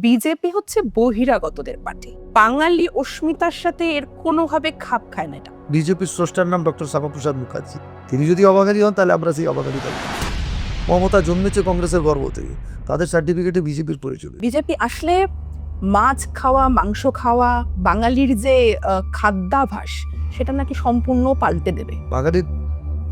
BJP হচ্ছে বহিরাগতদের party. বাঙালি অস্মিতার সাথে এর কোনোভাবে খাপ খায় না এটা। বিজেপির স্রষ্টার নাম ডক্টর শ্যামাপ্রসাদ মুখার্জি। তিনি যদি অবাঙালি হন তাহলে আমরা সেই অবাঙালি দল। মমতা জন্মেছে কংগ্রেসের গর্ব থেকে, তাদের সার্টিফিকেটে বিজেপির পরিচয়। বিজেপি আসলে মাছ খাওয়া, মাংস খাওয়া, বাঙালির যে খাদ্যাভাস সেটা নাকি সম্পূর্ণ পাল্টে দেবে। বাঙালির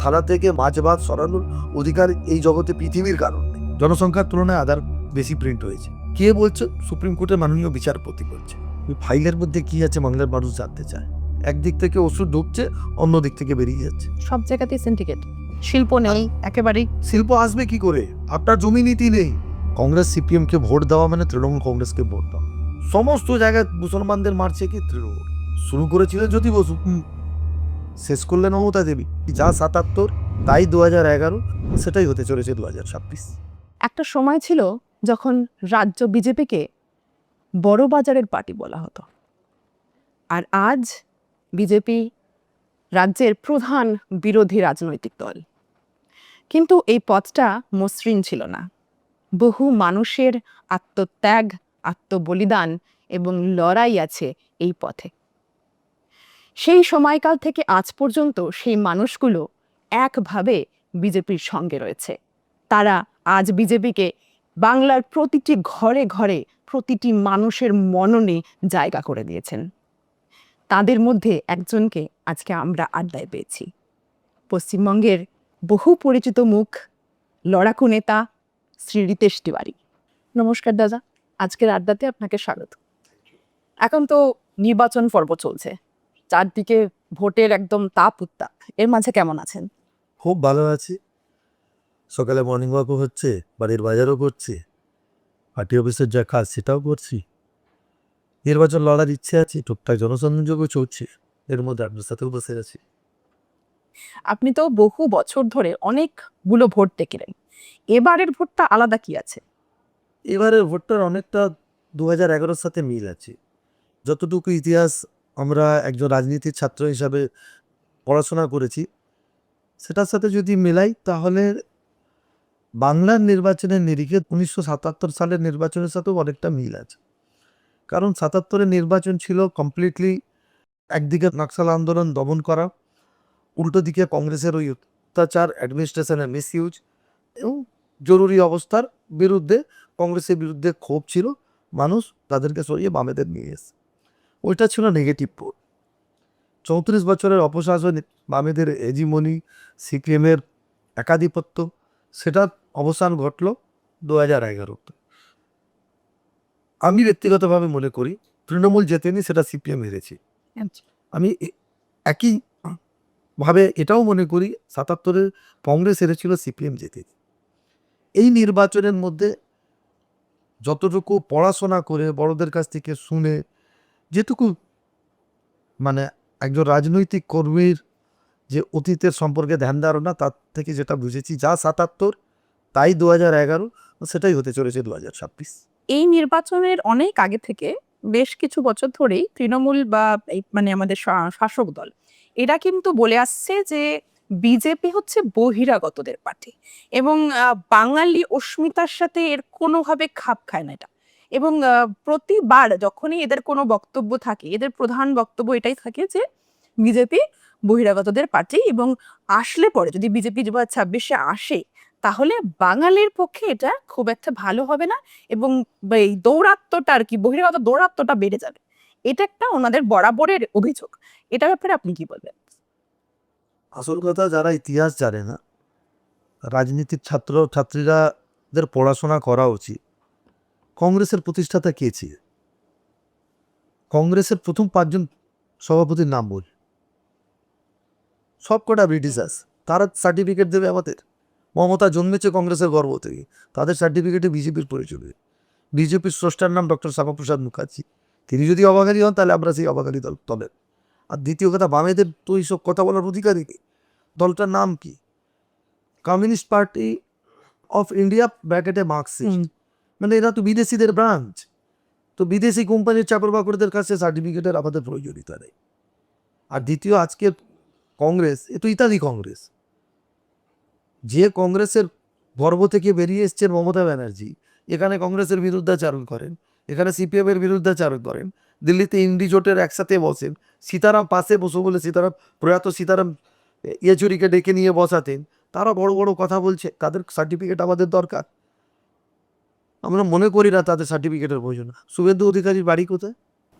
থালা থেকে মাছ ভাত সরানোর অধিকার এই জগতে পৃথিবীর কারণ নেই। জনসংখ্যার তুলনায় আধার বেশি প্রিন্ট হয়েছে। কে বলছে? সুপ্রিম কোর্টের মাননীয় বিচারপতি বলছে। ওই ফাইলের মধ্যে কি আছে বাংলার মানুষ জানতে চায়। একদিক থেকে ওষুধ ঢুকছে, অন্য দিক থেকে বেরিয়ে যাচ্ছে। সব জায়গাতেই সিন্ডিকেট, শিল্প নেই একেবারেই। শিল্প আসবে কি করে? আপনার জমি নীতি নেই। কংগ্রেস সিপিএম কে ভোট দেওয়া মানে তৃণমূল কংগ্রেসকে ভোট দেওয়া। সমস্ত জায়গায় মুসলমানদের মারছে কি তৃণমূল। শুরু করেছিলেন জ্যোতি বসু, শেষ করলেন মমতা দেবী। যা ৭৭ তাই ২০১১, সেটাই হতে চলেছে ২০২৬। একটা সময় ছিল যখন রাজ্য বিজেপিকে বড় বাজারের পার্টি বলা হতো, আর আজ বিজেপি রাজ্যের প্রধান বিরোধী রাজনৈতিক দল। কিন্তু এই পথটা মসৃণ ছিল না। বহু মানুষের আত্মত্যাগ, আত্মবলিদান এবং লড়াই আছে এই পথে। সেই সময়কাল থেকে আজ পর্যন্ত সেই মানুষগুলো একভাবে বিজেপির সঙ্গে রয়েছে। তারা আজ বিজেপিকে বাংলার প্রতিটি ঘরে ঘরে, প্রতিটি মানুষের মননে জায়গা করে দিয়েছেন। তাদের মধ্যে একজনকে আজকে আমরা আড্ডায় পেয়েছি। পশ্চিমবঙ্গের বহু পরিচিত মুখ, লড়াকু নেতা শ্রী রিতেশ তিওয়ারি। নমস্কার দাদা, আজকের আড্ডাতে আপনাকে স্বাগত। এখন তো নির্বাচন পর্ব চলছে, চারদিকে ভোটের একদম তাপ উত্তাপ। এর মাঝে কেমন আছেন? খুব ভালো আছি। সকালে মর্নিং ওয়াকও হচ্ছে, বাড়ির বাজারও করছি, পার্টি অফিসের যা কাজ সেটাও করছি। নির্বাচন লড়ার ইচ্ছে আছে, টুকটাক জনসংযোগও চলছে। এর মধ্যে আপনার সাথেও বসে আছি। আপনি তো বহু বছর ধরে অনেকগুলো ভোট দেখলেন, এবারের ভোটটা আলাদা কি আছে? এবারের ভোটটার অনেকটা ২০১১ সাথে মিল আছে। যতটুকু ইতিহাস আমরা একজন রাজনীতির ছাত্র হিসাবে পড়াশোনা করেছি, সেটার সাথে যদি মেলাই তাহলে বাংলার নির্বাচনের নিরিখে ১৯৭৭ সালের নির্বাচনের সাথেও অনেকটা মিল আছে। কারণ ৭৭-এর নির্বাচন ছিল কমপ্লিটলি একদিকে নকশাল আন্দোলন দমন করা, উল্টো দিকে কংগ্রেসের ওই অত্যাচার, অ্যাডমিনিস্ট্রেশনের মিসইউজ এবং জরুরি অবস্থার বিরুদ্ধে কংগ্রেসের বিরুদ্ধে ক্ষোভ ছিল। মানুষ তাদেরকে সরিয়ে বামেদের নিয়ে এসে, ওইটা ছিল নেগেটিভ ভোট। ৩৪ বছরের অপশাসন, বামেদের হেজিমনি, সিপিএমের একাধিপত্য, সেটার অবসান ঘটল ২০১১-তে। আমি ব্যক্তিগতভাবে মনে করি তৃণমূল জেতেনি, সেটা সিপিএম হেরেছে। আমি একইভাবে এটাও মনে করি ৭৭-এ কংগ্রেস হেরেছিল, সিপিএম জেতেনি। এই নির্বাচনের মধ্যে যতটুকু পড়াশোনা করে, বড়দের কাছ থেকে শুনে, যেটুকু মানে একজন রাজনৈতিক কর্মীর যে অতীতের সম্পর্কে ধ্যান ধারণা, তার থেকে যেটা বুঝেছি, যা ৭৭ তাই ২০১১, সেটাই হতে চলেছে ২০২৬। এই নির্বাচনের অনেক আগে থেকে বেশ কিছু বছর ধরেই তৃণমূল বা আমাদের শাসক দল এরা কিন্তু বলে আসছে যে বিজেপি হচ্ছে বহিরাগতদের পার্টি, এবং বাঙালি অস্মিতার সাথে এর কোনোভাবে খাপ খায় না এটা। এবং প্রতিবার যখনই এদের কোনো বক্তব্য থাকে, এদের প্রধান বক্তব্য এটাই থাকে যে বিজেপি বহিরাগতদের পার্টি, এবং আসলে পরে যদি বিজেপি ২০২৬-এ আসে তাহলে বাঙালির পক্ষে এটা খুব একটা ভালো হবে না, এবং এই দৌরাত্ম্যটা আর কি, বহিরাগত দৌরাত্ম্যটা বেড়ে যাবে। এটা একটা ওনাদের বরাবরের অভিযোগ। এটার ব্যাপারে আপনি কি বলবেন? আসল কথা, যারা ইতিহাস জানে না, রাজনীতির ছাত্র ছাত্রীরাদের পড়াশোনা করা উচিত। কংগ্রেসের প্রতিষ্ঠাতা কে ছিল? কংগ্রেসের প্রথম ৫ জন সভাপতির নাম বল। সব কটা ব্রিটিশার্স। তারা সার্টিফিকেট দেবে আমাদের? মমতা জন্মেছে কংগ্রেসের গর্ব থেকে, তাদের সার্টিফিকেটে বিজেপির পরিচয়। বিজেপির স্রষ্টার নাম ডক্টর শ্যামাপ্রসাদ মুখার্জি। তিনি যদি অবাঙালি হন তাহলে আমরা সেই অবাঙালি দলের। আর দ্বিতীয় কথা, বামেদের তো এইসব কথা বলার অধিকারই নেই। দলটার নাম কি? কমিউনিস্ট পার্টি অফ ইন্ডিয়া ব্র্যাকেটে মার্কসিস্ট। মানে এরা তো বিদেশিদের ব্রাঞ্চ। তো বিদেশি কোম্পানির চাকর বাকরদের কাছে সার্টিফিকেটের আমাদের প্রয়োজনীয়তা নেই। আর দ্বিতীয়, আজকে কংগ্রেস এ তো ইত্যাদি কংগ্রেস। যে কংগ্রেসের গর্ভ থেকে বেরিয়ে এসছেন মমতা ব্যানার্জি, এখানে কংগ্রেসের বিরুদ্ধাচারণ করেন। এখানে সিপিএম এর বিরুদ্ধাচারণ করেন, দিল্লিতে ইন্ডি জোটের একসাথে বসেন, সীতারাম পাশে বসে বলে সীতারাম, প্রয়াত সীতারাম ইয়েচুরিকে ডেকে নিয়ে বসাতেন, তারা বড় বড় কথা বলছে, তাদের সার্টিফিকেট আমাদের দরকার। আমরা মনে করি না তাদের সার্টিফিকেটের প্রয়োজন। শুভেন্দু অধিকারীর বাড়ি কোথায়?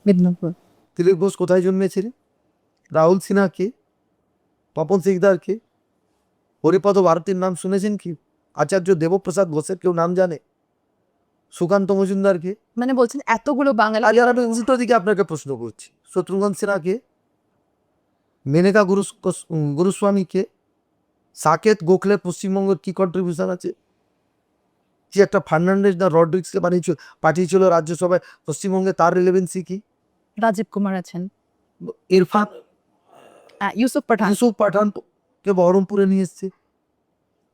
মেদিনীপুর। দিলীপ ঘোষ কোথায় জন্মেছিলেন? রাহুল সিনহা কে? তপন সিকদার কে? হরিপদ ভারতীর নাম শুনেছেন কি? আচার্য দেবপ্রসাদ ঘোষের কেউ নাম জানে? সুকান্ত মজুমদার কে? মানে বলছেন এতগুলো বাঙালি। আজ আমি উল্টো দিকে আপনাকে প্রশ্ন করছি, শত্রুঘ্ন সিনহা কে? মেনকা গুরুস্বামী কে? সাকেত গোখলে পশ্চিমবঙ্গের কি কন্ট্রিবিউশন আছে? যে একটা ফার্নান্ডেজ না রড্রিক্সকে পাঠিয়েছিল রাজ্যসভায় পশ্চিমবঙ্গে, তার রিলেভেন্সি কি? রাজীব কুমার আছেন, ইরফান ইউসুফ পাঠান। ইউসুফ পাঠান কে বহরমপুরে নিয়ে এসছে।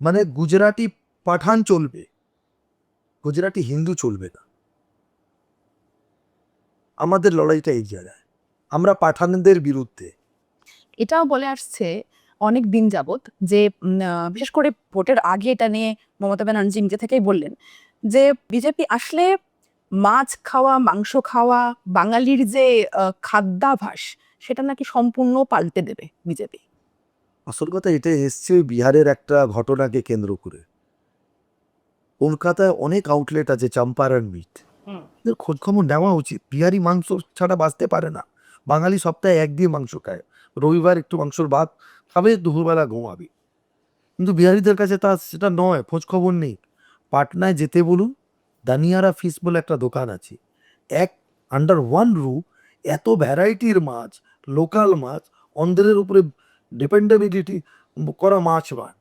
মানে গুজরাটি পাঠান চলবে, গুজরাটি হিন্দু চলবে না। আমাদের লড়াইটা এই জায়গায়, আমরা পাঠানদের বিরুদ্ধে। এটাও বলে আসছে অনেক দিন যাবত যে বিশেষ করে ভোটের আগে এটা নিয়ে মমতা ব্যানার্জি নিজে থেকেই বললেন যে বিজেপি আসলে মাছ খাওয়া, মাংস খাওয়া, বাঙালির যে খাদ্যাভাস সেটা নাকি সম্পূর্ণ পাল্টে দেবে বিজেপি। আসল কথা এটা এসছে বিহারের একটা ঘটনাকে কেন্দ্র করে। কলকাতায় অনেক আউটলেট আছে চম্পারণ মিট, এদের খোঁজ খবর নেওয়া উচিত। বিহারি মাংস ছাড়া বাঁচতে পারে না। বাঙালি সপ্তাহে একদিন মাংস খায়, রবিবার একটু মাংসর ভাত খাবে, দুপুরবেলা ঘুমাবে। কিন্তু বিহারিদের কাছে তা সেটা নয়, খোঁজ খবর নেই। পাটনায় যেতে বলুন, দানিয়ারা ফিশ বলে একটা দোকান আছে, এক আন্ডার ওয়ান রুফ এত ভ্যারাইটির মাছ, লোকাল মাছ, অন্ধ্রের উপরে ডিপেন্ডেবিলিটি করা মাছ পান।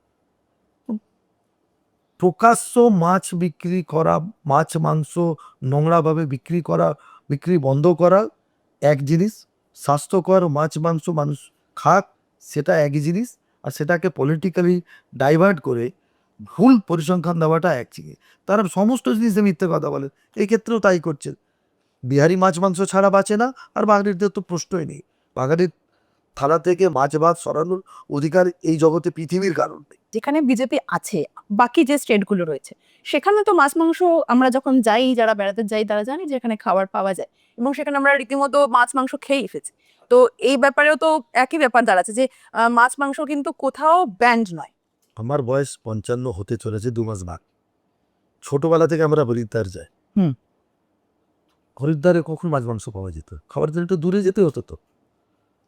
প্রকাশ্য মাছ বিক্রি করা, মাছ মাংস নোংরাভাবে বিক্রি বন্ধ করা এক জিনিস, স্বাস্থ্যকর মাছ মাংস মানুষ খাক সেটা এক জিনিস, আর সেটাকে পলিটিক্যালি ডাইভার্ট করে ভুল পরিসংখ্যান দেওয়াটা এক জিনিস। তারা সমস্ত জিনিসে মিথ্যে কথা বলে, এই ক্ষেত্রেও তাই করছে। বিহারি মাছ মাংস ছাড়া বাঁচে না, আর বাঙালিদের তো প্রশ্নই নেই। বাঙালির থালা থেকে মাছ ভাত সরানোর অধিকার এই জগতে পৃথিবীর কারণ নেই। যেখানে বিজেপি আছে, বাকি যে স্টেটগুলো রয়েছে সেখানে তো মাছ মাংস আমরা যখন যাই, যারা বেড়াতে যাই তারা জানি যে এখানে খাবার পাওয়া যায় এবং সেখানে আমরা রীতিমতো মাছ মাংস খেয়েই ফেলছি। তো এই ব্যাপারেও তো একই ব্যাপার দাঁড়াচ্ছে যে মাছ মাংস কিন্তু কোথাও ব্যান্ড নয়। আমার বয়স 55 হতে চলেছে, 2 মাস বাকি। ছোটবেলা থেকে আমরা হরিদ্বার যাই। হুম। হরিদ্বারে কখন মাছ মাংস পাওয়া যেত? খাবার জন্য একটু দূরে যেতে হতো।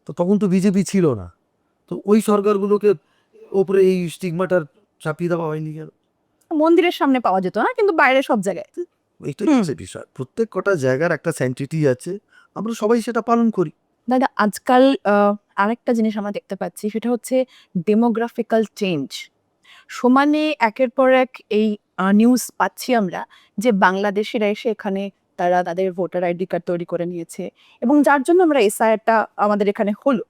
তো তখন তো বিজেপি ছিল না, তো ওই সরকারগুলোকে ওপরে এই স্টিগমাটার চাপিয়ে দেওয়া হয়নি কেন? মন্দিরের সামনে পাওয়া যেত না, কিন্তু বাইরে সব জায়গায়। এইটাই হচ্ছে বিষয়। প্রত্যেক কটা জায়গার একটা স্যান্টিটি আছে, আমরা সবাই সেটা পালন করি। দাদা, আজকাল আরেকটা জিনিস আমরা দেখতে পাচ্ছি, সেটা হচ্ছে ডেমোগ্রাফিক্যাল চেঞ্জ। সমানে একের পর এক এই নিউজ পাচ্ছি আমরা যে বাংলাদেশিরা এসে এখানে তারা তাদের ভোটার আইডি কার্ড তৈরি করে নিয়েছে এবং যার জন্য আমরা এসআইআরটা আমাদের এখানে হলো।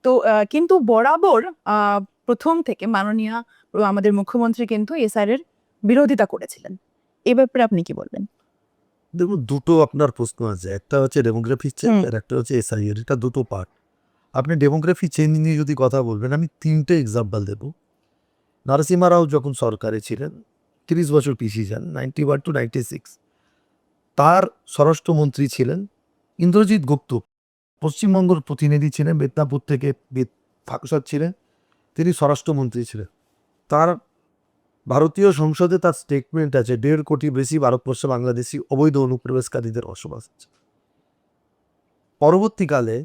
তো কিন্তু বরাবর প্রথম থেকে মাননীয় আমাদের মুখ্যমন্ত্রী কিন্তু এসআইআর এর বিরোধিতা করেছিলেন। এ ব্যাপারে আপনি কি বলবেন? দেখুন, দুটো আপনার প্রশ্ন আছে, একটা হচ্ছে ডেমোগ্রাফি চেঞ্জ আর একটা হচ্ছে এসআইআর, এটা দুটো পার্ট। আপনি ডেমোগ্রাফি চেঞ্জ নিয়ে যদি কথা বলবেন, আমি 3টে এক্সাম্পল দেব। নরসিমা রাও যখন সরকারে ছিলেন, 30 বছর পিছিয়ে যান, 91 to 96, তার স্বরাষ্ট্রমন্ত্রী ছিলেন ইন্দ্রজিৎ গুপ্ত, পশ্চিমবঙ্গের প্রতিনিধি ছিলেন, মেদিনীপুর থেকে ফাঁকসাদ ছিলেন, তিনি স্বরাষ্ট্রমন্ত্রী ছিলেন। তার ভারতীয় সংসদে তার স্টেটমেন্ট আছে, 1.5 কোটি বেশি ভারতবর্ষে বাংলাদেশি অবৈধ অনুপ্রবেশকারীদের বসবাস আছে। পরবর্তীকালে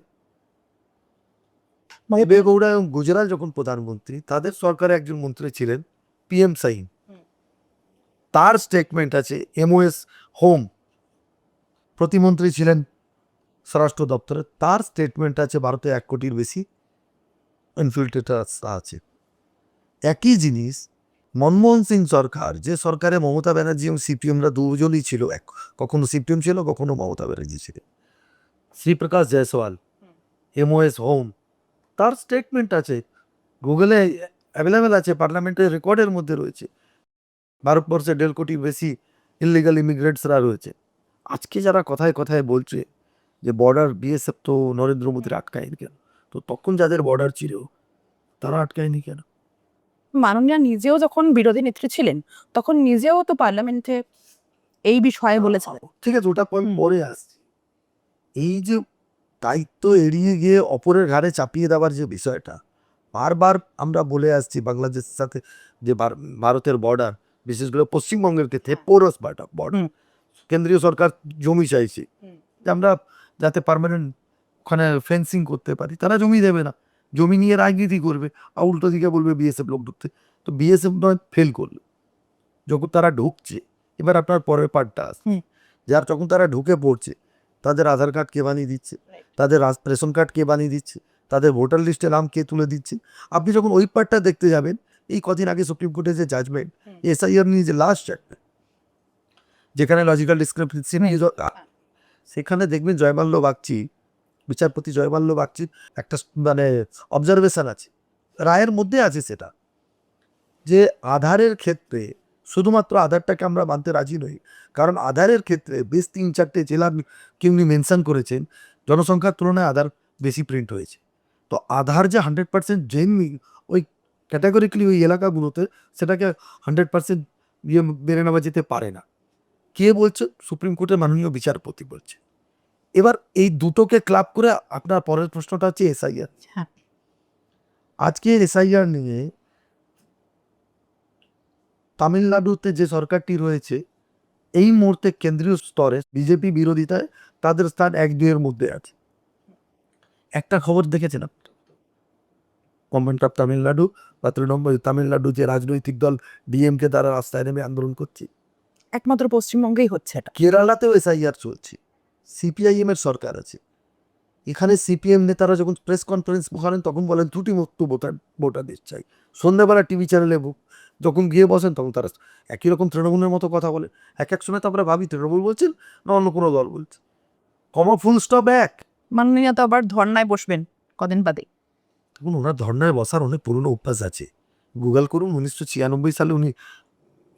দেবেগৌড়া এবং গুজরাট যখন প্রধানমন্ত্রী, তাদের সরকারে একজন মন্ত্রী ছিলেন PM সাইন, তার স্টেটমেন্ট আছে। MOS হোম প্রতিমন্ত্রী ছিলেন স্বরাষ্ট্র দপ্তরে, তার স্টেটমেন্ট আছে ভারতে 1 কোটির বেশি ইনফিল্ট্রেটার আছে। একই জিনিস মনমোহন সিং সরকার, যে সরকারে মমতা ব্যানার্জি এবং সিপিএমরা দুজনই ছিল, কখনো সিপিএম ছিল, কখনো মমতা ব্যানার্জি ছিল, শ্রীপ্রকাশ জয়সওয়াল, MOS হোম, তার স্টেটমেন্ট আছে, গুগলে অ্যাভেলেবেল আছে, পার্লামেন্টের রেকর্ডের মধ্যে রয়েছে। ভারতবর্ষে 1.5 কোটির বেশি ইলিগাল ইমিগ্রেন্টসরা রয়েছে। আজকে যারা কথায় কথায় বলছে যে বর্ডার BSF তো নরেন্দ্র মোদীর আটকায়নি কেন, তো তখন যাদের বর্ডার ছিল তারা আটকায়নি কেন? মাননীয়া নিজেও যখন বিরোধী নেত্রী ছিলেন তখন নিজেও তো পার্লামেন্টে এই বিষয়ে বলেছিলেন। ঠিক আছে, ওটা পরে আসছি। এই যে দায়িত্ব এড়িয়ে গিয়ে অপরের ঘাড়ে চাপিয়ে দেওয়ার যে বিষয়টা বারবার আমরা বলে আসছি, বাংলাদেশের সাথে যে ভারতের বর্ডার, বিশেষ করে পশ্চিমবঙ্গের ক্ষেত্রে পোরস বর্ডার, কেন্দ্রীয় সরকার জমি চাইছে যে আমরা যাতে পার্মানেন্ট ওখানে ফেন্সিং করতে পারি, তারা জমি দেবে না, জমি নিয়ে রাজনীতি করবে, আর উল্টো দিকে বলবে বিএসএফ লোক ঢুকতে। তো বিএসএফ নয় ফেল করলো যখন তারা ঢুকছে। এবার আপনার পরের পার্টটা আসছে, যার যখন তারা ঢুকে পড়ছে তাদের আধার কার্ড কে বানিয়ে দিচ্ছে, তাদের রেশন কার্ড কে বানিয়ে দিচ্ছে, তাদের ভোটার লিস্টে নাম কে তুলে দিচ্ছে। আপনি যখন ওই পার্টটা দেখতে যাবেন, এই কদিন আগে সুপ্রিম কোর্টের যে জাজমেন্ট এসআইআর নিয়ে যে লাস্ট চ্যাপ্টার, যেখানে লজিক্যাল ডিসক্রিপেন্সি নিয়ে সেখানে দেখবেন জয়মাল্য বাগচি, বিচারপতি জয়মাল্য বাগচির একটা মানে অবজারভেশন আছে, রায়ের মধ্যে আছে সেটা, যে আধারের ক্ষেত্রে শুধুমাত্র আধারটাকে আমরা মানতে রাজি নই, কারণ আধারের ক্ষেত্রে বেশ 3-4টে জেলার কে উনি মেনশন করেছেন জনসংখ্যার তুলনায় আধার বেশি প্রিন্ট হয়েছে। তো আধার যে 100% জেনুইন ওই ক্যাটাগরিক্যালি ওই এলাকাগুলোতে, সেটাকে 100% মেনে নেওয়া যেতে পারে না। কে বলছে? সুপ্রিম কোর্টের মাননীয় বিচারপতি বলছে। এবার এই দুটোকে ক্লাব করে আপনার পরের প্রশ্নটা হচ্ছে এসআইআর। হ্যাঁ। আজকে এসআইআর নিয়ে তামিলনাড়ুতে যে সরকারটি রয়েছে, এই মুহূর্তে কেন্দ্রীয় স্তরে বিজেপি বিরোধিতায় তাদের স্থান 1-2 এর মধ্যে আছে। একটা খবর দেখেছেন আপনি? গভর্নমেন্ট অফ তামিলনাড়ু বা তৃণমূল তামিলনাড়ু যে রাজনৈতিক দল ডিএমকে, তারা রাস্তায় নেমে আন্দোলন করছে। একমাত্র পশ্চিমবঙ্গেই হচ্ছে এটা। কেরালাতেও এসআইআর চলছে, সিপিআইএম এর সরকার আছে। এখানে সিপিএম নেতারা যখন প্রেস কনফারেন্স করেন তখন বলেন ত্রুটিমুক্ত ভোটারদের চাই। সন্ধ্যাবেলা টিভি চ্যানেলে যখন গিয়ে বসেন তখন তারা একই রকম তৃণমূলের মতো কথা বলে। এক সময় তো আমরা ভাবি তৃণমূল বলছেন না অন্য কোনো দল বলছে। কমা ফুল স্টপ এক। মাননীয় তো আবার ধর্নায় বসবেন কদিন বাদে। দেখুন, ওনার ধর্নায় বসার অনেক পুরনো অভ্যাস আছে। গুগল করুন, 1996 সালে উনি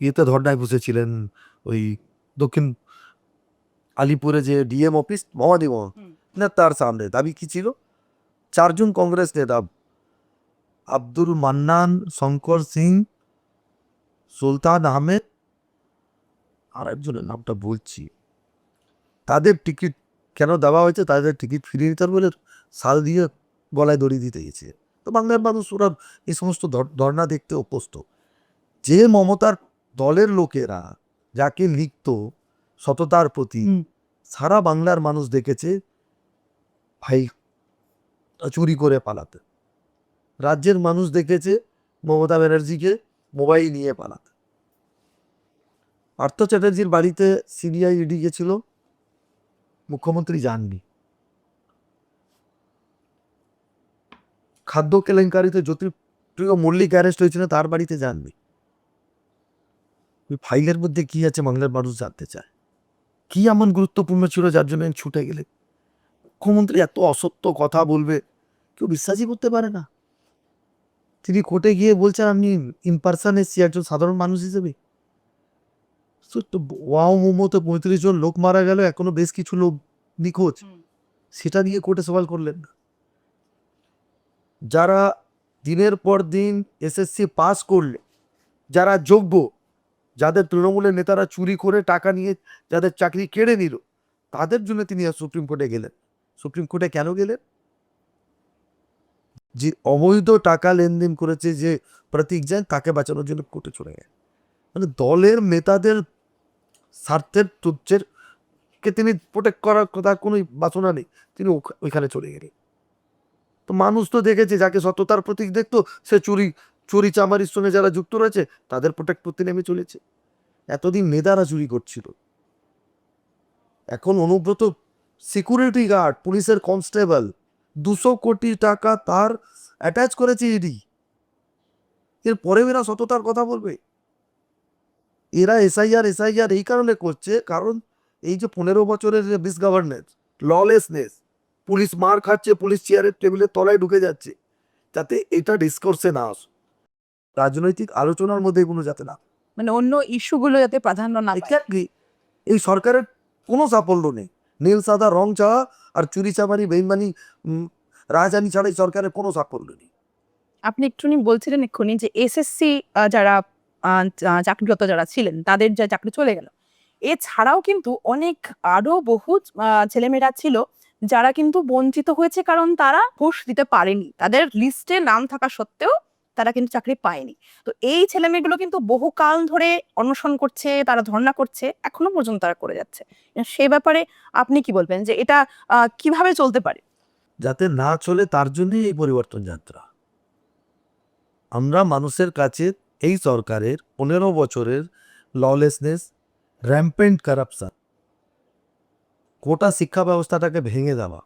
ইয়েতে ধর্নায় বসেছিলেন, ওই দক্ষিণ আলিপুরে যে ডিএম অফিস মহাদেব না, তার সামনে। দাবি কি ছিল? 4 জন কংগ্রেস নেতা, আব্দুল মান্নান, শঙ্কর সিং, সুলতান আহমেদ, আর একজনের নামটা বলছি, তাদের টিকিট কেন দেওয়া হয়েছে, তাদের টিকিট ফিরিয়ে নিতে বলে সাল দিয়ে গলায় দড়ি দিতে গেছে। তো বাংলার মানুষ ওরা এই সমস্ত ধর্ণা দেখতে অভ্যস্ত। যে মমতার দলের লোকেরা যাকে লিখত সততার প্রতি, সারা বাংলার মানুষ দেখেছে ভাই চুরি করে পালাতে। রাজ্যের মানুষ দেখেছে মমতা ব্যানার্জিকে মোবাইল নিয়ে পালাতে। পার্থ চ্যাটার্জির বাড়িতে সিবিআই ইডি গেছিল, মুখ্যমন্ত্রী যাননি। খাদ্য কেলেঙ্কারিতে জ্যোতিপ্রিয় মল্লিক অ্যারেস্ট হয়েছিল, তার বাড়িতে যাননি। ওই ফাইলের মধ্যে কি আছে বাংলার মানুষ জানতে চায়। কি এমন গুরুত্বপূর্ণ ছিল যার জন্য ছুটে গেলে? মুখ্যমন্ত্রী এত অসত্য কথা বলবে কেউ বিশ্বাসই করতে পারে না। তিনি কোর্টে গিয়ে বলছেন আমি ইনপারসন এসছি একজন সাধারণ মানুষ হিসেবে। ওয়াও মোমোতে 35 জন লোক মারা গেল, এখনো বেশ কিছু লোক নিখোঁজ, সেটা নিয়ে কোর্টে সওয়াল করলেন না। যারা দিনের পর দিন এসএসসি পাস করলে, যারা যোগ্য, যাদের তৃণমূলের নেতারা চুরি করে টাকা নিয়ে যাদের চাকরি কেড়ে নিল, তাদের জন্য তিনি সুপ্রিম কোর্টে গেলেন। সুপ্রিম কোর্টে কেন গেলেন? যে অবৈধ টাকা লেনদেন করেছে যে প্রতীক জৈন, তাকে বাঁচানোর জন্য কোর্টে চলে গেলেন। মানে দলের নেতাদের স্বার্থের তুচ্ছের কে তিনি প্রোটেক্ট করার কথা কোনো বাসনা নেই, তিনি ওইখানে চলে গেলেন। তো মানুষ তো দেখেছে, যাকে সততার প্রতীক দেখতো সে চুরি চামারির সঙ্গে যারা যুক্ত রয়েছে তাদের প্রোটেক্ট করতে নেমে চলেছে। এতদিন নেতারা চুরি করছিল, এখন অনুব্রত সিকিউরিটি গার্ড, পুলিশের কনস্টেবল, 200 কোটি টাকা তার অ্যাটাচ করেছে ইডি। এর পরে এরা সততার কথা বলবে? এরা এসআইআর এই কারণে করছে, কারণ এই যে 15 বছরের যে মিসগভর্নেন্স, ললেসনেস, পুলিশ মার খাচ্ছে, পুলিশ চেয়ারের টেবিলের তলায় ঢুকে যাচ্ছে, যাতে এটা ডিসকোর্সে না আসে, রাজনৈতিক আলোচনার মধ্যে এগুলো যাতে না, মানে অন্য ইস্যুগুলো যাতে প্রাধান্য না পায়। এক্স্যাক্টলি। এই সরকারের কোনো সাফল্য নেই, নীল সাদা রং চাওয়া আর চুরি চামারি বেইমানি রাজধানী ছাড়া এই সরকারের কোনো সাফল্য নেই। আপনি একটুখানি বলছিলেন এক্ষুনি যে এসএসসি যারা চাকরিরত যারা ছিলেন তাদের যা চাকরি চলে গেল, এছাড়াও কিন্তু অনেক আরো বহু ছেলেমেয়েরা ছিল যারা কিন্তু বঞ্চিত হয়েছে, কারণ তারা ঘুষ দিতে পারেনি, তাদের লিস্টে নাম থাকা সত্ত্বেও তারা কিন্তু চাকরি পায়নি। তো এই ছেলেমেয়েগুলো কিন্তু বহুকাল ধরে অনশন করছে, তারা ধর্ণা করছে, এখনো পর্যন্ত তারা করে যাচ্ছে। সে ব্যাপারে আপনি কি বলবেন যে এটা কিভাবে চলতে পারে? যাতে না চলে তার জন্যই এই পরিবর্তন যাত্রা। আমরা মানুষের কাছে এই সরকারের 15 বছরের ললেসনেস, র্যাম্পেন্ট কারাপশন, গোটা শিক্ষা ব্যবস্থাটাকে ভেঙে দেওয়া,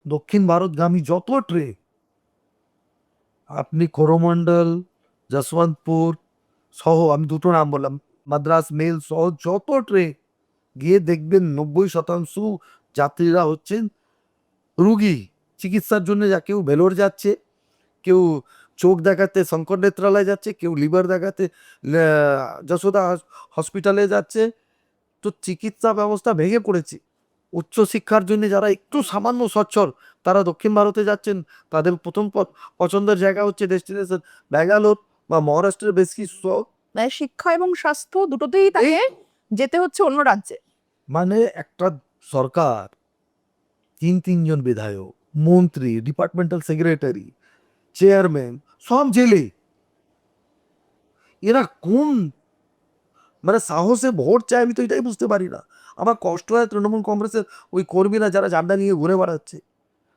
দক্ষিণ ভারতগামী যত ট্রেন, আপনি করমণ্ডল, যশবন্তপুর সহ, আমি দুটো নাম বললাম, মাদ্রাস মেল সহ যত ট্রেন গিয়ে দেখবেন 90% যাত্রীরা হচ্ছেন রুগী, চিকিৎসার জন্য, যা কেউ ভেলোর যাচ্ছে, কেউ চোখ দেখাতে শঙ্কর নেত্রালয় যাচ্ছে, কেউ লিভার দেখাতে যশোদা হসপিটালে যাচ্ছে। তো চিকিৎসা ব্যবস্থা ভেঙে পড়েছে। উচ্চশিক্ষার জন্য যারা একটু সামান্য সচ্ছল তারা দক্ষিণ ভারতে যাচ্ছেন, তাদের প্রথম পছন্দের জায়গা হচ্ছে ডেস্টিনেশন ব্যাঙ্গালোর বা মহারাষ্ট্রের বেশ কিছু শহর। মানে শিক্ষা এবং স্বাস্থ্য দুটোতেই তাকে যেতে হচ্ছে অন্য রাজ্যে। মানে একটা সরকার, তিনজন বিধায়ক, মন্ত্রী, ডিপার্টমেন্টাল সেক্রেটারি, চেয়ারম্যান সব জেলে। এরা কোন মানে সাহসে ভোট চায়, আমি তো এটাই বুঝতে পারি না। আমার কষ্ট হয় তৃণমূল কংগ্রেসের ওই কর্মীরা যারা ঝান্ডা নিয়ে ঘুরে বেড়াচ্ছে,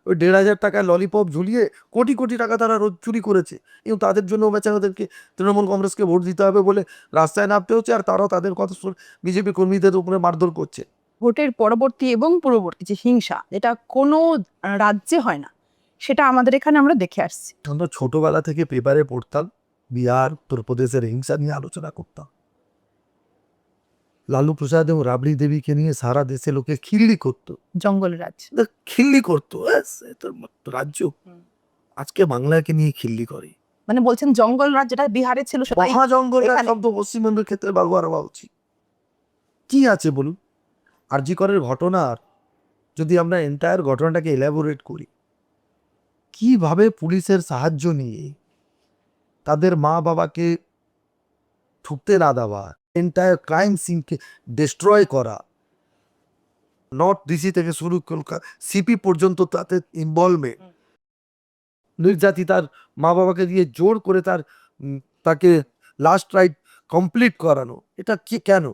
ওই 1,500 টাকায় ললিপপ ঝুলিয়ে কোটি কোটি টাকা তারা রোজ চুরি করেছে, এবং তাদের জন্য বেচারাদেরকে তৃণমূল কংগ্রেসকে ভোট দিতে হবে বলে রাস্তায় নামতে হচ্ছে, আর তারাও তাদের কথা শুনে বিজেপি কর্মীদের উপরে মারধর করছে। ভোটের পরবর্তী এবং পূর্ববর্তী যে হিংসা, যেটা কোনো রাজ্যে হয় না, সেটা আমাদের এখানে আমরা দেখে আসছি। আমরা ছোটবেলা থেকে পেপারে পড়তাম, বিহার উত্তরপ্রদেশের হিংসা নিয়ে আলোচনা করতাম। লালু প্রসাদ এবং রাবড়ি দেবীকে নিয়ে সারা দেশে লোকে খিল্লি করতো, জঙ্গল রাজ। খিল্লি করতো, রাজ্য আজকে বাংলাকে নিয়ে খিল্লি করে। মানে বলছেন জঙ্গল রাজ যেটা বিহারে ছিল সেটা মহাজঙ্গল এখানে। শব্দ পশ্চিমবঙ্গের ক্ষেত্রে ব্যবহার হওয়া উচিত। কি আছে বলুন? আরজি করের ঘটনার যদি আমরা এন্টায়ার ঘটনাটাকে এলাবোরেট করি, কিভাবে পুলিশের সাহায্য নিয়ে তাদের মা বাবাকে ঢুকতে না দেওয়া, এন্টায়ার ক্রাইম সিনকে ডিস্ট্রয় করা, নর্থ ডিসি থেকে শুরু কলকাতা সিপি পর্যন্ত তাতে ইনভলভমেন্ট, নির্যাতি তার মা বাবাকে দিয়ে জোর করে তাকে লাস্ট রাইট কমপ্লিট করানো, এটা কি কেন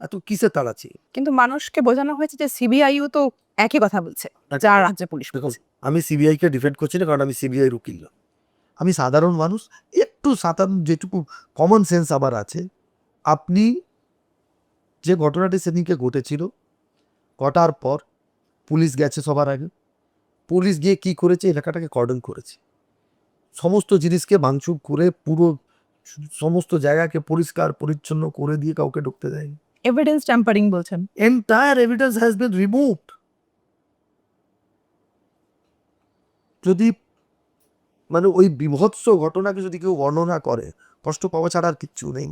এত কিসে তাড়াচ্ছে? কিন্তু মানুষকে বোঝানো হয়েছে যে সিবিআইও তো একই কথা বলছে যা রাজ্য পুলিশ বলছে। আমি সিবিআইকে ডিফেন্ড করছি না, কারণ আমি সিবিআই উকিল না। আমি সাধারণ মানুষ, একটু সাধারণ যেটুকু কমন সেন্স আবার আছে। আপনি যে ঘটনাটি সেদিনকে ঘটেছিল, ঘটার পর পুলিশ গেছে সবার আগে, পুলিশ গিয়ে কি করেছে, এলাকাটাকে কর্ডন করেছে, সমস্ত জিনিসকে ভাঙচুর করে পুরো সমস্ত জায়গাকে পরিষ্কার পরিচ্ছন্ন করে দিয়ে কাউকে ঢুকতে দেয়নি। এভিডেন্স ট্যাম্পারিং বলছেন। Entire evidence has been removed. যদি মানে ওই বিভৎস ঘটনাকে যদি কেউ বর্ণনা করে, কষ্ট পাওয়া ছাড়া আর কিচ্ছু নেই।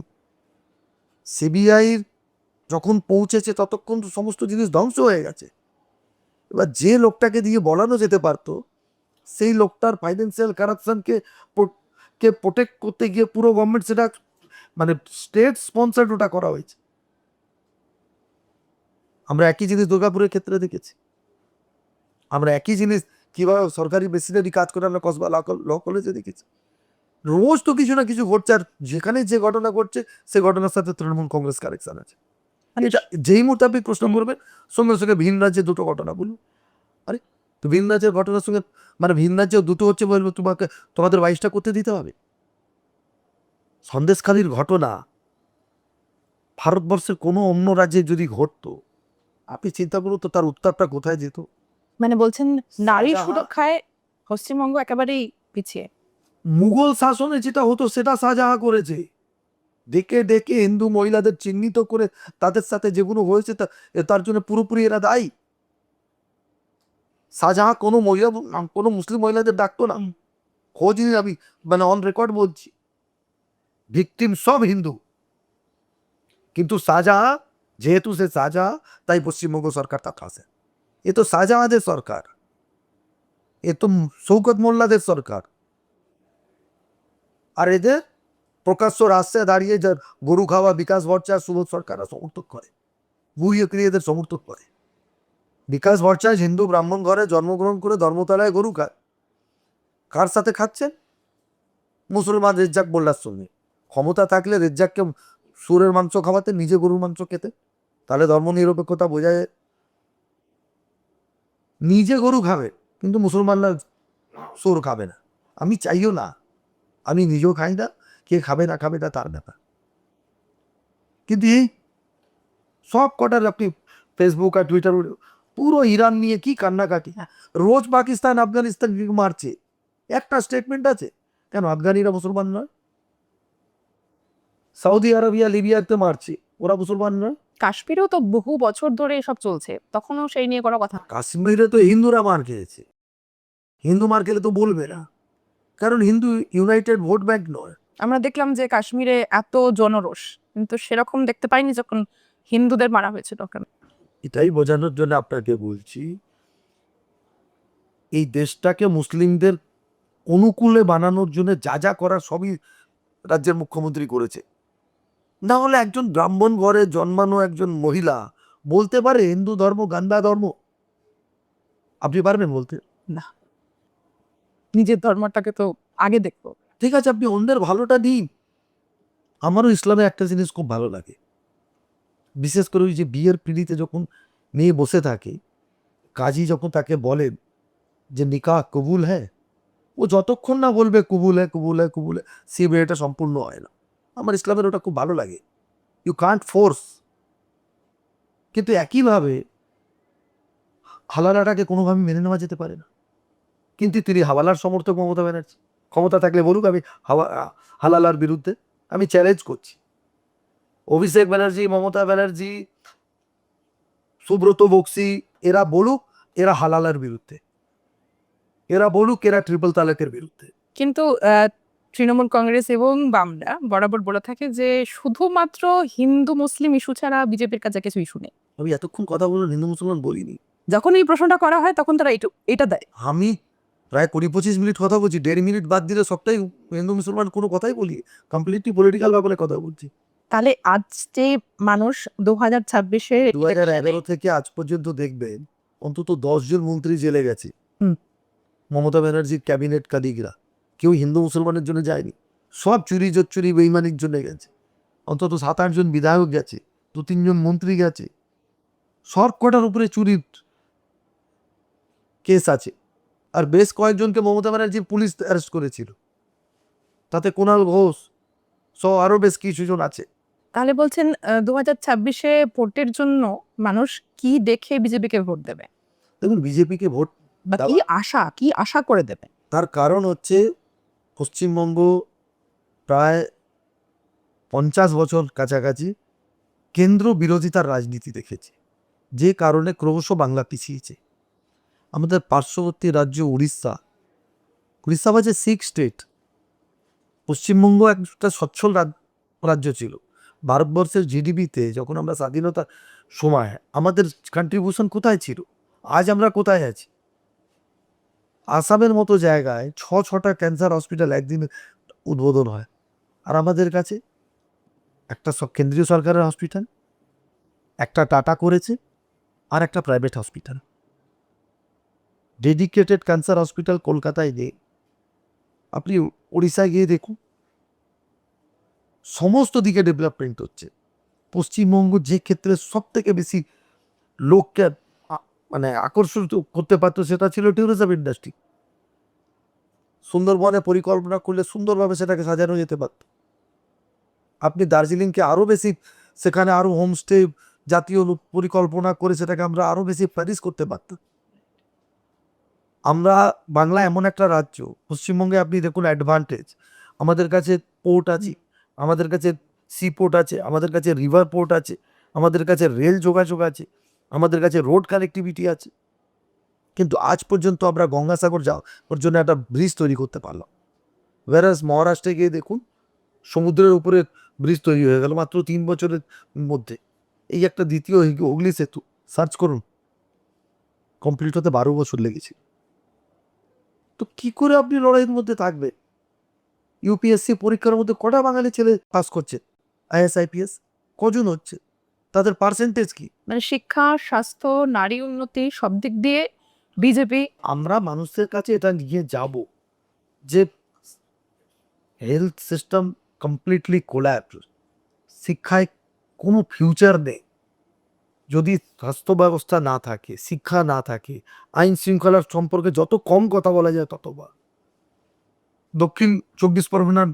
সিবিআই যখন পৌঁছেছে ততক্ষণ তো সমস্ত জিনিস ধ্বংস হয়ে গেছে। এবার যে লোকটাকে দিয়ে বলানো যেতে পারতো, সেই লোকটার ফাইন্যান্সিয়াল কারাপশনকে প্রোটেক্ট করতে গিয়ে পুরো গভর্নমেন্ট সেটা মানে স্টেট স্পন্সার্ড ওটা করা হয়েছে। আমরা একই জিনিস দুর্গাপুরের ক্ষেত্রে দেখেছি। আমরা একই জিনিস কিভাবে সরকারি মেশিনারি কাজ করে আমরা কসবা ল কলেজে দেখেছি। রোজ তো কিছু না কিছু ঘটছে, আর যেখানে যে ঘটনা ঘটছে সে ঘটনার সাথে তৃণমূল কংগ্রেস কানেকশন আছে। এটা যেই মুহূর্তে আপনি প্রশ্ন করবেন, সঙ্গে সঙ্গে ভিন রাজ্যে দুটো ঘটনা বলুন। আরে তো ভিন রাজ্যের ঘটনার সঙ্গে মানে ভিন রাজ্যেও দুটো হচ্ছে বলবো তোমাদের 22টা করতে দিতে হবে? সন্দেশখালীর ঘটনা ভারতবর্ষের কোনো অন্য রাজ্যে যদি ঘটতো, আপনি চিন্তা করুন তো তার উত্তরটা কোথায় যেত। মানে বলছেন নারী শাহজাহান- সুরক্ষায় পশ্চিমবঙ্গ একেবারেই পিছিয়ে। মুঘল শাসনে যেটা হতো সেটা শাহজাহান করেছে। ডেকে ডেকে হিন্দু মহিলাদের চিহ্নিত করে তাদের সাথে যেগুলো হয়েছে তার জন্য পুরোপুরি এরা দায়ী। শাহজাহান কোনো মুসলিম মহিলাদের ডাকতো না, খোঁজ নিয়ে আমি মানে অন রেকর্ড বলছি, ভিকটিম সব হিন্দু। কিন্তু শাহজাহান, যেহেতু সে শাহজাহান, তাই পশ্চিমবঙ্গ সরকার তার কাছে। এ তো শাহজাহানের সরকার, এ তো শৌকত মোল্লাদের সরকার। আর এদের প্রকাশ্য রাস্তায় দাঁড়িয়ে যার গরু খাওয়া বিকাশ ভট্টাচার্য সুবোধ সরকাররা সমর্থন করে। ভুইয়ে এদের সমর্থন করে। বিকাশ ভট্টাচার্য হিন্দু ব্রাহ্মণ ঘরে জন্মগ্রহণ করে ধর্মতলায় গরু খায়। কার সাথে খাচ্ছেন? মুসলমান রেজ্জাক মোল্লার সঙ্গে। ক্ষমতা থাকলে রেজ্জাককে সুরের মাংস খাওয়াতে, নিজে গরুর মাংস খেতে, তাহলে ধর্ম নিরপেক্ষতা বোঝা যায়। নিজে গরু খাবে কিন্তু মুসলমানরা সুর খাবে না। আমি চাইও না, আমি নিজেও খাই না, কে খাবে না খাবে না তার ব্যাপার। কিন্তু এই সব কটার আপনি ফেসবুক আর টুইটার পুরো ইরান নিয়ে কি কান্নাকাটি। রোজ পাকিস্তান আফগানিস্তান মারছে, একটা স্টেটমেন্ট আছে কেন আফগানিরা মুসলমান নয়? সৌদি আরবিয়া লিবিয়াতে মারছে, ওরা মুসলমান নয়? কাশ্মীরেও তো বহু বছর ধরে এসব চলছে, তখনও সেই নিয়ে কোনো কথা। কাশ্মীরে তো হিন্দুরা মার খেয়েছে। হিন্দু মার খেলে তো বলবে না, কারণ হিন্দু ইউনাইটেড ভোট ব্যাংক নয়। আমরা দেখলাম যে কাশ্মীরে এত জনরোষ, কিন্তু সেরকম দেখতে পাইনি যখন হিন্দুদের মারা হয়েছিল ওখানে। এটাই বোঝানোর জন্য আপনাকে বলছি, এই দেশটাকে মুসলিমদের অনুকূলে বানানোর জন্য যা যা করার সবই রাজ্যের মুখ্যমন্ত্রী করেছে। না হলে একজন ব্রাহ্মণ ঘরে জন্মানো একজন মহিলা বলতে পারে হিন্দু ধর্ম গান্দা ধর্ম? আপনি পারবেন বলতে? না, নিজের ধর্মটাকে তো আগে দেখবো। ঠিক আছে, আপনি অন্যের ভালোটা দিন। আমারও ইসলামে একটা জিনিস খুব ভালো লাগে, বিশেষ করে ওই যে বিয়ের পিঁড়িতে যখন মেয়ে বসে থাকে, কাজী যখন তাকে বলেন যে নিকাহ কবুল হ্যাঁ, ও যতক্ষণ না বলবে কবুল হ্যাঁ কবুল হ্যাঁ কবুল হ্যাঁ, সে বিয়েটা সম্পূর্ণ হয় না। আমার ইসলামের ওটা খুব ভালো লাগে, ইউ কান্ট ফোর্স। কিন্তু একইভাবে হালালাটাকে কোনোভাবে মেনে নেওয়া যেতে পারে না। কিন্তু তিনি হাওয়ালার সমর্থক মমতা ব্যানার্জি, ক্ষমতা থাকলে বলুক আমি হালালার বিরুদ্ধে। আমি চ্যালেঞ্জ করছি, অভিষেক ব্যানার্জি, মমতা ব্যানার্জি, সুব্রত বক্সি, এরা বলুক এরা হালালার বিরুদ্ধে, এরা বলুক এরা ট্রিপল তালাকের বিরুদ্ধে। কিন্তু তৃণমূল কংগ্রেস এবং বামরা বরাবর বলে থাকে যে শুধুমাত্র হিন্দু মুসলিম ইস্যু ছাড়া বিজেপির কাছে কিছু ইস্যু নেই। আমি এতক্ষণ কথা বলুন হিন্দু মুসলমান বলিনি। যখন এই প্রশ্নটা করা হয় তখন তারা এটা দেয়। আমি প্রায় 20-25 মিনিট কথা বলছি, 1.5 মিনিট বাদ দিলে সবটাই হিন্দু মুসলমান কোনো কথাই বলি, কমপ্লিটলি পলিটিক্যাল ব্যাপারে কথা বলছি। তাহলে আজ যে মানুষ 2026-এ 2011 থেকে আজ পর্যন্ত দেখবেন অন্তত 10 জন মন্ত্রী জেলে গেছে। হুম। মমতা ব্যানার্জির ক্যাবিনেট কালিগরা কেউ হিন্দু মুসলমানের জন্য যায়নি, সব চুরি জোচ্চুরি বেইমানির জন্য গেছে। অন্তত 7-8 জন বিধায়ক গেছে, 2-3 জন মন্ত্রী গেছে, সব কটার উপরে চুরির কেস আছে। আর বেশ কয়েকজনকে মমতা ব্যানার্জি পুলিশ অ্যারেস্ট করেছিল, তাতে কুণাল ঘোষ সহ আরো বেশ কিছু জন আছে। তাহলে বলছেন 2026-এ ভোটের জন্য মানুষ কি দেখে বিজেপিকে ভোট দেবে, দেখুন বিজেপিকে ভোট বা কি আশা করে দেবে? তার কারণ হচ্ছে পশ্চিমবঙ্গ প্রায় 50 বছর কাছাকাছি কেন্দ্র বিরোধিতার রাজনীতি দেখেছে, যে কারণে ক্রমশ বাংলা পিছিয়েছে। আমাদের পার্শ্ববর্তী রাজ্য উড়িষ্যা বাজে 6 স্টেট, পশ্চিমবঙ্গ একটা সচ্ছল রাজ্য ছিল। ভারতবর্ষের জিডিপিতে যখন আমরা স্বাধীনতার সময় আমাদের কন্ট্রিবিউশন কোথায় ছিল, আজ আমরা কোথায় আছি? আসামের মতো জায়গায় 6টা ক্যান্সার হসপিটাল একদিন উদ্বোধন হয়, আর আমাদের কাছে একটা কেন্দ্রীয় সরকারের হসপিটাল, একটা টাটা করেছে, আর একটা private hospital. Dedicated cancer hospital কলকাতায় নেই। আপনি উড়িষ্যায় গিয়ে দেখুন, সমস্ত দিকে ডেভেলপমেন্ট হচ্ছে। পশ্চিমবঙ্গ যে ক্ষেত্রে সব থেকে বেশি লোককে মানে আকর্ষণ করতে পারতো সেটা ছিল ট্যুরিজম ইন্ডাস্ট্রি। সুন্দরবনে পরিকল্পনা করলে সুন্দরভাবে সেটাকে সাজানো যেতে পারত। আপনি দার্জিলিংকে আরও বেশি, সেখানে আরও হোমস্টে জাতীয় পরিকল্পনা করে সেটাকে আমরা আরও বেশি প্যারিস করতে পারতাম। আমরা বাংলা এমন একটা রাজ্য, পশ্চিমবঙ্গে আপনি দেখুন অ্যাডভান্টেজ, আমাদের কাছে পোর্ট আছে, আমাদের কাছে সি পোর্ট আছে, আমাদের কাছে রিভার পোর্ট আছে, আমাদের কাছে রেল যোগাযোগ আছে, আমাদের কাছে রোড কানেক্টিভিটি আছে। কিন্তু আজ পর্যন্ত আমরা গঙ্গাসাগর ওর জন্য একটা ব্রিজ তৈরি করতে পারলাম। ওয়ারাস মহারাষ্ট্রে গিয়ে দেখুন সমুদ্রের উপরে ব্রিজ তৈরি হয়ে গেল মাত্র 3 বছরের মধ্যে। এই একটা দ্বিতীয় হুগলি সেতু সার্চ করুন, কমপ্লিট হতে 12 বছর লেগেছে। তো কি করে আপনি লড়াইয়ের মধ্যে থাকবে? ইউপিএসসি পরীক্ষার মধ্যে কটা বাঙালি ছেলে পাস করছে? আইএস আইপিএস কজন হচ্ছে? তাদের পার্সেন্টেজ কি? মানে শিক্ষা, স্বাস্থ্য, নারী উন্নতি সব দিক দিয়ে বিজেপি। আমরা মানুষের কাছে এটা নিয়ে যাব যে হেলথ সিস্টেম কমপ্লিটলি কোল্যাপস, শিক্ষায় কোনো ফিউচার নেই। যদি স্বাস্থ্য ব্যবস্থা না থাকে, শিক্ষা না থাকে, আইন শৃঙ্খলার সম্পর্কে যত কম কথা বলা যায় তত ভালো। দক্ষিণ 24 পরগনার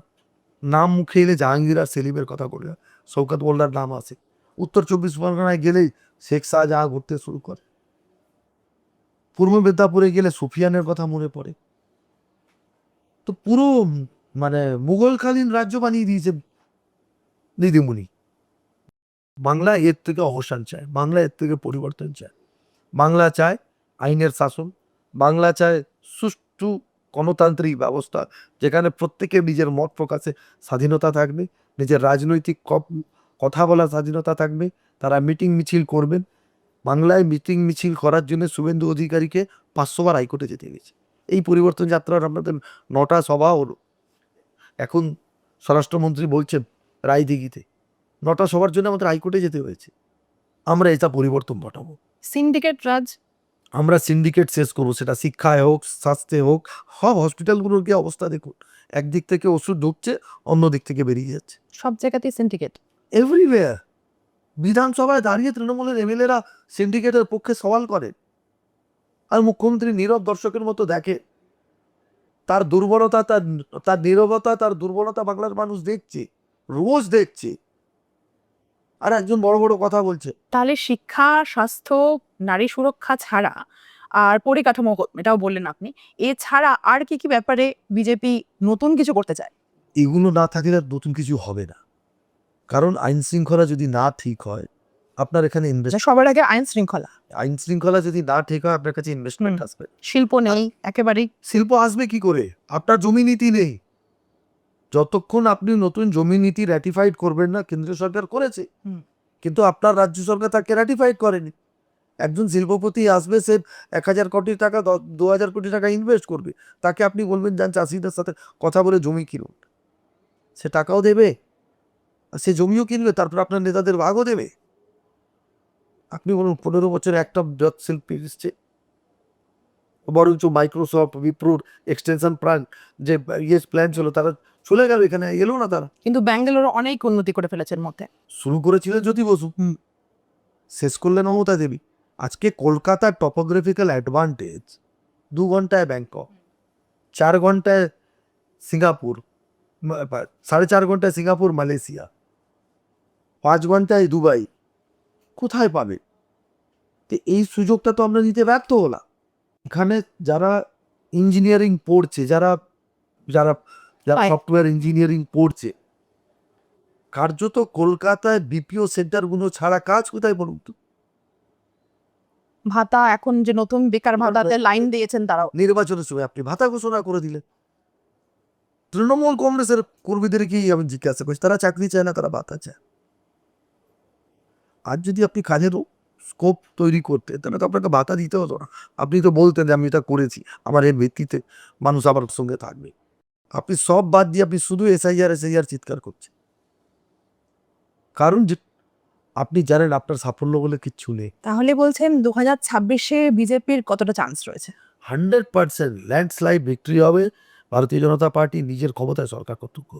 নাম মুখে এলে জাহাঙ্গীর আর সেলিমের কথা বলে, শৌকত মোল্লার নাম আসে। উত্তর 24 পরগনায় গেলেই শেখ শাহজাহাঁ ঘুরতে শুরু করে। পূর্ব মেদিনীপুরে গেলে সুফিয়ানের কথা মনে পড়ে। তো পুরো মানে মুঘলকালীন রাজ্য বানিয়ে দিয়েছে দিদিমণি। বাংলা এর থেকে অবসান চায়, বাংলা এর থেকে পরিবর্তন চায়। বাংলা চায় আইনের শাসন, বাংলা চায় সুষ্ঠু গণতান্ত্রিক ব্যবস্থা, যেখানে প্রত্যেকের নিজের মত প্রকাশে স্বাধীনতা থাকবে, নিজের রাজনৈতিক কথা বলার স্বাধীনতা থাকবে। তারা মিটিং মিছিল করবেন। বাংলায় মিটিং মিছিল করার জন্য শুভেন্দু অধিকারীকে 500 বার হাইকোর্টে যেতে গেছে। এই পরিবর্তন যাত্রার আপনাদের 9টা সভা হলো। এখন স্বরাষ্ট্রমন্ত্রী বলছেন রায়দিঘিতে 9টা সভার জন্য আমাদের হাইকোর্টে যেতে হয়েছে। আমরা এটা পরিবর্তন ঘটাবো। সিন্ডিকেট রাজ। আমরা সিন্ডিকেট শেষ করবো, সেটা শিক্ষায় হোক, স্বাস্থ্যে হোক। সব হসপিটালগুলোর কি অবস্থা দেখুন, একদিক থেকে ওষুধ ঢুকছে, অন্য দিক থেকে বেরিয়ে যাচ্ছে। সব জায়গাতেই সিন্ডিকেট। এভরিওয়্যার। বিধানসভায় দাঁড়িয়ে তৃণমূলের এমএলএরা সিন্ডিকেটের পক্ষে সওয়াল করে, আর মুখ্যমন্ত্রী নীরব দর্শকের মতো দেখে। তার দুর্বলতা, তার নীরবতা, তার দুর্বলতা বাংলার মানুষ দেখছে, রোজ দেখছে। আর একজন বড় বড় কথা বলছে। তাহলে শিক্ষা, স্বাস্থ্য, নারী সুরক্ষা ছাড়া আর পরিকাঠামো, এটাও বললেন আপনি, এছাড়া আর কি কি ব্যাপারে বিজেপি নতুন কিছু করতে চায়? এগুলো না থাকলে আর নতুন কিছু হবে না। কারণ আইন শৃঙ্খলা যদি না ঠিক হয়, আপনার এখানে সবার আগে আইন শৃঙ্খলা। আইন শৃঙ্খলা যদি না ঠিক হয়, আপনার কাছে ইনভেস্টমেন্ট আসবে। শিল্প নেই একেবারেই। শিল্প আসবে কি করে? আপনার জমি নীতি নেই। যতক্ষণ আপনি নতুন জমি নীতি র্যাটিফাইড করবেন না, কেন্দ্রীয় সরকার করেছে, কিন্তু আপনার রাজ্য সরকার তাকে র্যাটিফাইড করেনি। একজন শিল্পপতি আসবে, সে 1000 কোটি টাকা 2000 কোটি টাকা ইনভেস্ট করবে, তাকে আপনি বলবেন যান চাষিদের সাথে কথা বলে জমি কিনুন, সে টাকাও দেবে, আর সে জমিও কিনবে, তারপর আপনার নেতাদের ভাগও দেবে। আপনি বলুন 15 বছরে একটা বৃহৎ শিল্পী এসছে, বরঞ্চ মাইক্রোসফট, উইপ্রোর এক্সটেনশন প্ল্যান যে প্ল্যান ছিল, তারা চলে গেল, এখানে এলো না তারা। কিন্তু ব্যাঙ্গালোরে অনেক উন্নতি করে ফেলেছেন মধ্যে। শুরু করেছিলেন জ্যোতি বসু, শেষ করলেন মমতা দেবী। আজকে কলকাতার টপোগ্রাফিক্যাল অ্যাডভান্টেজ, 2 ঘন্টায় ব্যাংকক, 4 ঘন্টায় সিঙ্গাপুর, 4.5 ঘন্টায় সিঙ্গাপুর মালয়েশিয়া, 5 ঘন্টায় দুবাই। কোথায় পাবে? তো এই সুযোগটা তো আমরা নিতে ব্যর্থ হলাম। এখানে যারা ইঞ্জিনিয়ারিং পড়ছে, যারা যারা যারা সফটওয়্যার ইঞ্জিনিয়ারিং পড়ছে, কার্যত কলকাতায় বিপিও সেন্টারগুলো ছাড়া কাজ কোথায় বলুন তো? ভাতা, এখন যে নতুন বেকার ভাতাতে লাইন দিয়েছেন তারাও। নির্বাচনের সময় আপনি ভাতা ঘোষণা করে দিলেন। তৃণমূল কংগ্রেসের কর্মীদেরকেই আমি জিজ্ঞাসা করছি, তারা চাকরি চায় না, তারা ভাতা চায়। আর যদি আপনি কাজের স্কোপ তৈরি করতে, তাহলে তো আপনাকে ভাতা দিতে হতো না। আপনি তো বলতেন যে আমি এটা করেছি, আমার এর ভিত্তিতে মানুষ আমার সঙ্গে থাকবে। আপনি সব বাদ দিয়ে আপনি শুধু এসআইআর চিৎকার করছেন। কারণ যে আপনি জানেন আপনার সাফল্য বলে কিচ্ছু নেই। তাহলে বলছেন 2026-এ বিজেপির কতটা চান্স রয়েছে? 100% ল্যান্ডস্লাইড ভিক্টরি হবে। ভারতীয় জনতা পার্টি নিজের ক্ষমতায় সরকার কর্তৃক।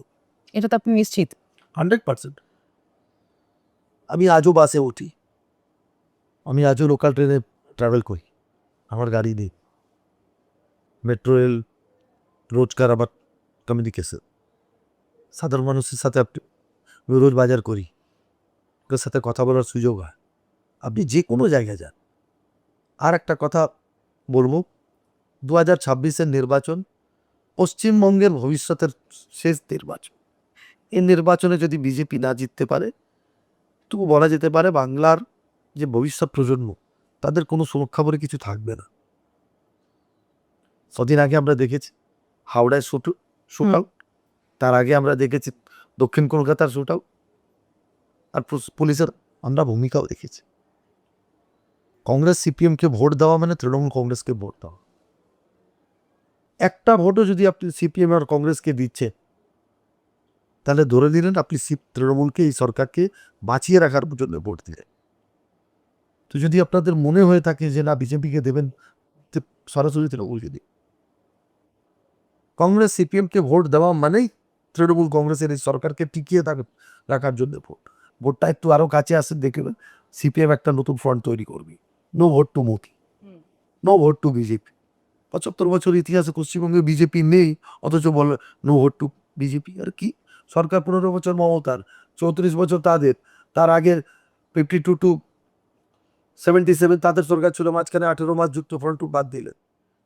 এটা তো আপনি নিশ্চিত? 100%। আমি আজও বাসে উঠি, আমি আজও লোকাল ট্রেনে ট্রাভেল করি, আমার গাড়ি নেই। মেট্রো রেল রোজকার আমার কমিউনিকেশন। সাধারণ মানুষের সাথে আপনি রোজ বাজার করি, ওদের সাথে কথা বলার সুযোগ হয়। আপনি যে কোনো জায়গায় যান। আর একটা কথা বলবো, 2026-এর নির্বাচন পশ্চিমবঙ্গের ভবিষ্যতের শেষ নির্বাচন। এই নির্বাচনে যদি বিজেপি না জিততে পারে, তবু বলা যেতে পারে বাংলার যে ভবিষ্যৎ প্রজন্ম, তাদের কোনো সুরক্ষা বলে কিছু থাকবে না। কদিন আগে আমরা দেখেছি হাওড়ায় শুট আউট, তার আগে আমরা দেখেছি দক্ষিণ কলকাতার শুট আউট, আর পুলিশের আমরা ভূমিকাও দেখেছি। কংগ্রেস সিপিএমকে ভোট দেওয়া মানে তৃণমূল কংগ্রেসকে ভোট দেওয়া। একটা ভোটও যদি আপনি সিপিএম আর কংগ্রেসকে দিচ্ছেন, তাহলে ধরে নিলেন আপনি তৃণমূলকে, এই সরকারকে বাঁচিয়ে রাখার জন্য ভোট দিলেন। তো যদি আপনাদের মনে হয়ে থাকে যে না বিজেপিকে দেবেন, তো সরাসরি তৃণমূলকে দিন। কংগ্রেস সিপিএমকে ভোট দেওয়া মানেই তৃণমূল কংগ্রেসের এই সরকারকে টিকিয়ে রাখার জন্য ভোট। ভোটটা একটু আরো কাছে আসে, দেখবেন সিপিএম একটা নতুন ফ্রন্ট তৈরি করবে। No vote to Modi, no vote to BJP. 75 বছর ইতিহাসে পশ্চিমবঙ্গে বিজেপি নেই, অথচ বলে নো ভোট টু বিজেপি। আর কি সরকার 15 বছর মমতার, 34 বছর তাদের, তার আগে 52 টু 77 তাদের সরকার ছিল, মাঝখানে 18 মাস যুক্ত ফ্রন্ট বাদ দিলেন।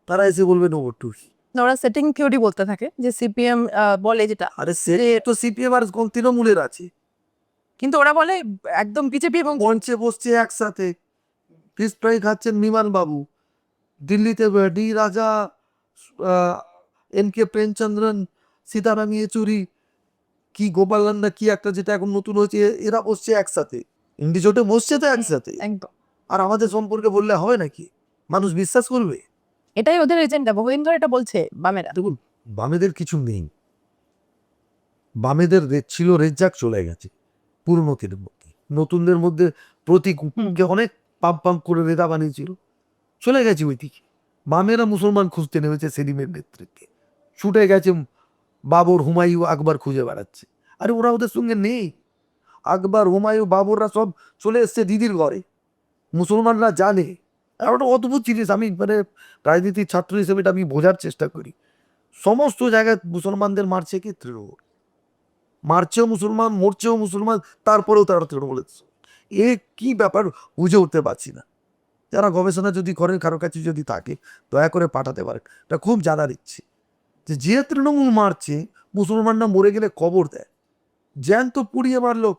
তারা এসে বলবে নো ভোট টু। ওরা সেটিং থিওরি বলতে থাকে যে সিপিএম বলে যেটা, আরে সে তো সিপিএম আর তৃণমূলের আছে, কিন্তু ওরা বলে একদম বিজেপি এবং মঞ্চে বসছে একসাথে, ফিস ফ্রাই খাচ্ছেন বিমান বাবু, দিল্লিতে ডি রাজা, এন কে প্রেমচন্দ্রন, সীতারাম ইয়েচুরি, কি গোপাল নন্দা, কি একটা যেটা এখন নতুন হয়েছে, এরা বসছে একসাথে, ইন্ডি জোটে বসছে তো একসাথে। একদম আর আমাদের সম্পর্কে বললে হয় নাকি? মানুষ বিশ্বাস করবে? এটাই ওদের এজেন্ডা, বহুদিন ধরে এটা বলছে বামেরা। দেখুন, বামেদের কিছু নেই, বামেদের ছিল রেজ্জাক চলে গেছে পুরনোদের মধ্যে, নতুনদের মধ্যে প্রতীককে অনেক পাম্প পাম্প করে নেতা বানিয়েছিল, চলে গেছে ওই দিকে। বামেরা মুসলমান খুঁজতে নেমেছে সেলিমের নেতৃত্বে, ছুটে গেছে বাবর, হুমায়ু, আকবর খুঁজে বেড়াচ্ছে। আরে ওরা ওদের সঙ্গে নেই, আকবর, হুমায়ু, বাবররা সব চলে এসছে দিদির ঘরে, মুসলমানরা জানে। আর ওটা অদ্ভুত জিনিস, আমি মানে রাজনীতির ছাত্র হিসেবে এটা আমি বোঝার চেষ্টা করি। সমস্ত জায়গায় মুসলমানদের মারছে কি তৃণমূল, মারছেও মুসলমান, মরছেও মুসলমান, তারপরেও তারা তৃণমূলের। এ কি ব্যাপার বুঝে উঠতে পারছি না। যারা গবেষণা যদি করেন, কারো কাছে যদি থাকে দয়া করে পাঠাতে পারেন, এটা খুব জানার ইচ্ছে। যে তৃণমূল মারছে, মুসলমানরা মরে গেলে কবর দেয়, জ্যান্ত পুড়িয়ে মারলো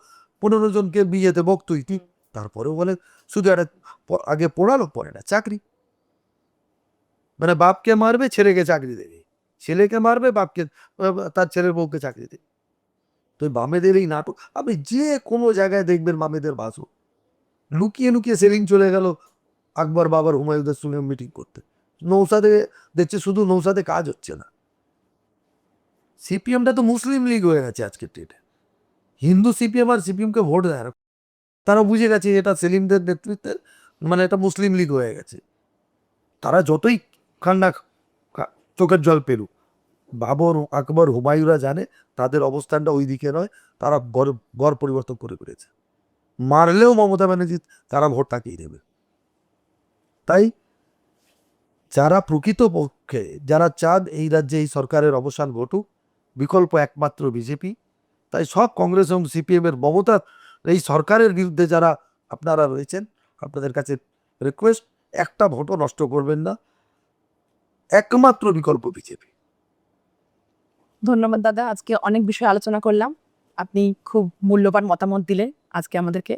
15 জনকে বিয়েতে বক্তই, তারপরেও বলে শুধু একটা আগে পড়ালো, পরে না চাকরি। মানে বাপকে মারবে, ছেলেকে চাকরি দেবে, ছেলেকে মারবে, বাপকে তার ছেলের বউকে চাকরি দেবে। তো বামেদের এই নাটক আপনি যে কোনো জায়গায় দেখবেন, বামেদের বাসও লুকিয়ে লুকিয়ে সেলিং চলে গেল আকবর, বাবার, হুমায়ুদের সঙ্গে মিটিং করতে। নৌসাদে দেখছে, শুধু নৌসাদে কাজ হচ্ছে না। সিপিএমটা তো মুসলিম লীগ হয়ে গেছে আজকের ডেটে। হিন্দু সিপিএম আর সিপিএমকে ভোট দেয় না, তারা বুঝে গেছে এটা সেলিমদের নেতৃত্বে, মানে এটা মুসলিম লীগ হয়ে গেছে। তারা যতই কান্না চোখের জল পেরুক, বাবর, আকবর, হুমায়ুরা জানে তাদের অবস্থানটা ওই দিকে নয়, তারা গড় পরিবর্তন করে ফেলেছে। মারলেও মমতা ব্যানার্জি তারা ভোট তাকেই দেবে। তাই যারা প্রকৃতপক্ষে যারা চান এই রাজ্যে এই সরকারের অবসান ঘটুক, বিকল্প একমাত্র বিজেপি। তাই সব কংগ্রেস এবং সিপিএম এর মমতার এই সরকারের বিরুদ্ধে যারা আপনারা রয়েছেন, আপনাদের কাছে রিকোয়েস্ট, একটা ভোটও নষ্ট করবেন না, একমাত্র বিকল্প বিজেপি। ধন্যবাদ দাদা, আজকে অনেক বিষয় আলোচনা করলাম, আপনি খুব মূল্যবান মতামত দিলেন আজকে আমাদেরকে।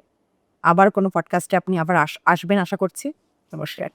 আবার কোনো পডকাস্টে আপনি আবার আসবেন আশা করছি। নমস্কার।